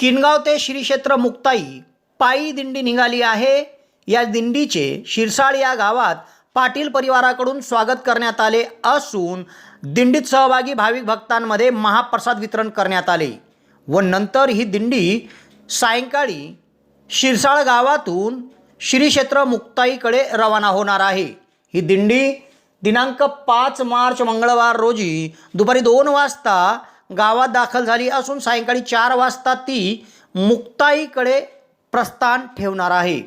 किनगाव ते श्री क्षेत्र मुक्ताई पायी दिंडी निघाली आहे। या दिंडीचे शिरसाळ या गावात पाटील परिवाराकडून स्वागत करण्यात आले असून दिंडीत सहभागी भाविक भक्तांमध्ये महाप्रसाद वितरण करण्यात आले व नंतर ही दिंडी सायंकाळी शिरसाळ गावातून श्री क्षेत्र मुक्ताईकडे रवाना होणार आहे। ही दिंडी दिनांक 5 मार्च मंगळवार रोजी दुपारी 2 वाजता गावात दाखल झाली असून सायंकाळी 4 वाजता ती मुक्ताईकडे प्रस्थान ठेवणार आहे।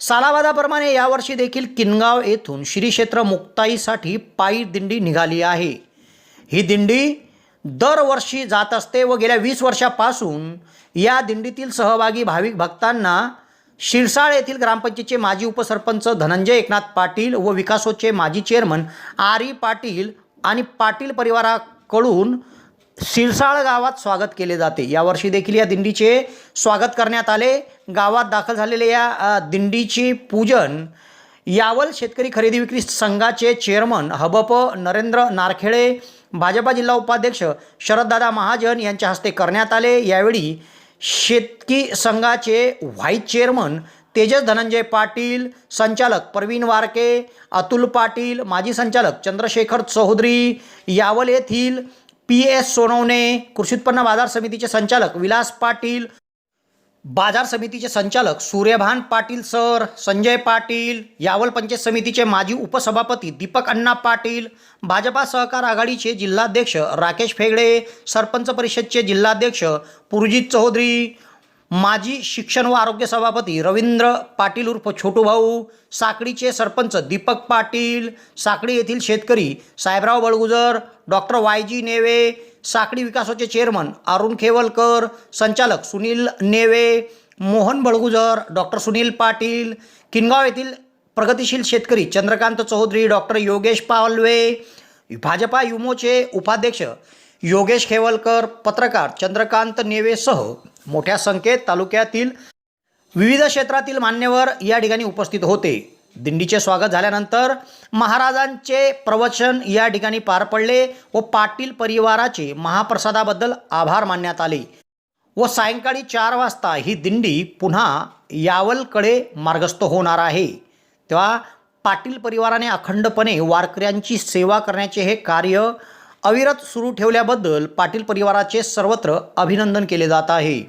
सालाबादाप्रमाणे यावर्षी देखील किनगाव येथून श्री क्षेत्र मुक्ताईसाठी पायी दिंडी निघाली आहे। ही दिंडी दरवर्षी जात असते व गेल्या 20 वर्षापासून या दिंडीतील सहभागी भाविक भक्तांना शिरसाळ येथील ग्रामपंचायतीचे माजी उपसरपंच धनंजय एकनाथ पाटील व विकासोचे माजी चेअरमन आरी पाटील आणि पाटील परिवाराकडून शिरसाळ गावात स्वागत केले जाते। यावर्षी देखील या दिंडीचे स्वागत करण्यात आले। गावात दाखल झालेल्या या दिंडीचे पूजन यावल शेतकरी खरेदी विक्री संघाचे चेअरमन हबप नरेंद्र नारखेडे, भाजपा जिल्हा उपाध्यक्ष शरददादा महाजन यांच्या हस्ते करण्यात आले। यावेळी शेतकी संघाचे व्हाईस चेअरमन तेजस धनंजय पाटील, संचालक प्रवीण वारके, अतुल पाटील, माजी संचालक चंद्रशेखर चौधरी, यावल येथील PS सोनवणे, कृषी उत्पन्न बाजार समितीचे संचालक विलास पाटील, बाजार समितीचे संचालक सूर्यभान पाटील सर, संजय पाटील, यावल पंचायत समितीचे माजी उपसभापती दीपक अण्णा पाटील, भाजपा सहकार आघाडीचे जिल्हाध्यक्ष राकेश फेगडे, सरपंच परिषदचे जिल्हाध्यक्ष पुरजित चौधरी, माजी शिक्षण व आरोग्य सभापती रवींद्र पाटील उर्फ छोटू भाऊ, साकळीचे सरपंच दीपक पाटील, साकळी येथील शेतकरी साहेबराव बळगुजर, डॉक्टर YG नेवे, साकळी विकासाचे चेअरमन अरुण खेवलकर, संचालक सुनील नेवे, मोहन बळगुजर, डॉक्टर सुनील पाटील, किनगाव येथील प्रगतिशील शेतकरी चंद्रकांत चौधरी, डॉक्टर योगेश पालवे, भाजपा युमोचे उपाध्यक्ष योगेश खेवलकर, पत्रकार चंद्रकांत नेवेसह मोठ्या संख्येत तालुक्यातील विविध क्षेत्रातील मान्यवर या ठिकाणी उपस्थित होते। दिंडीचे स्वागत झाल्यानंतर महाराजांचे प्रवचन या ठिकाणी पार पडले व पाटील परिवाराचे महाप्रसादाबद्दल आभार मानण्यात आले व सायंकाळी 4 वाजता ही दिंडी पुन्हा यावलकडे मार्गस्थ होणार आहे। तेव्हा पाटील परिवाराने अखंडपणे वारकऱ्यांची सेवा करण्याचे हे कार्य अविरत सुरू ठेवल्याबद्दल पाटील परिवाराचे सर्वत्र अभिनंदन केले जात आहे।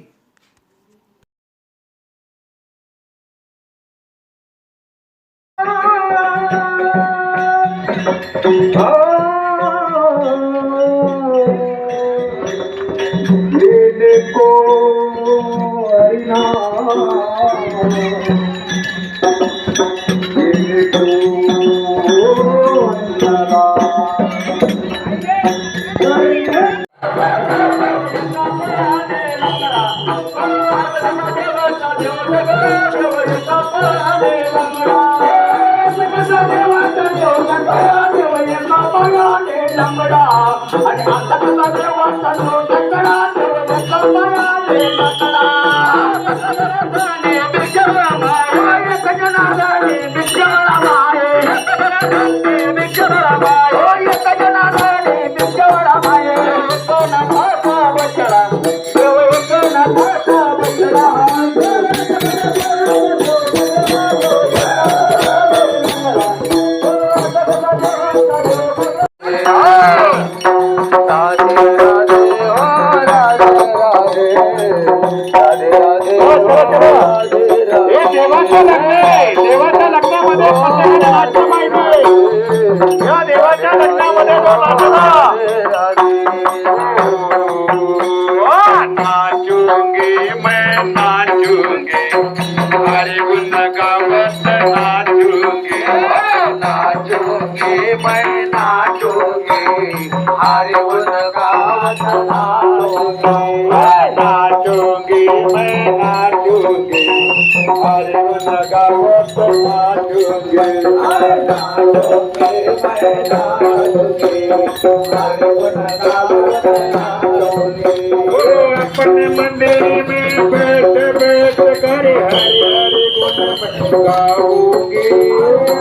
अपने मंदिर में बैठ बैठ कर हरि हरि गुण गाऊंगी।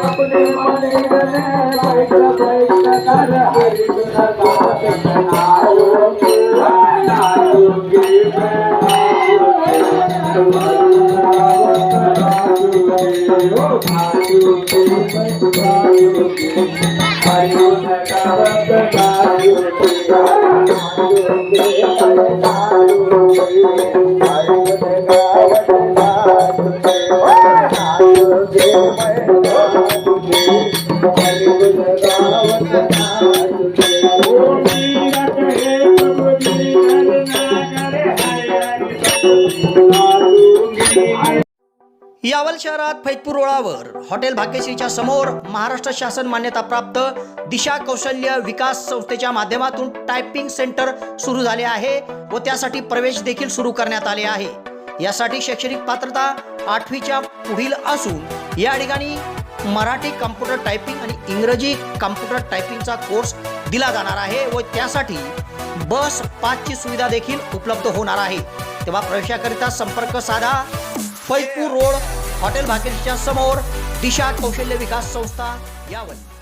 अपने मंदिर में बैठ बैठ कर हरि गुण गाऊंगी। यावल शहरात फैजपूर रोडावर हॉटेल भाग्यश्रीच्या समोर महाराष्ट्र शासन मान्यताप्राप्त दिशा कौशल्य विकास संस्थेच्या माध्यमातून टायपिंग सेंटर सुरू झाले आहे व त्यासाठी प्रवेश देखील सुरू करण्यात आले आहे। यासाठी शैक्षणिक पात्रता 8वीच्या पुढील असून या ठिकाणी मराठी कम्प्युटर टायपिंग आणि इंग्रजी कम्प्युटर टायपिंगचा कोर्स दिला जाणार आहे व त्यासाठी बस पासची सुविधा देखील उपलब्ध होणार आहे। तेव्हा प्रवेशाकरिता संपर्क साधा फैजपूर रोड हॉटेल भाग्यश्रीच्या समोर दिशा कौशल्य विकास संस्था यावल।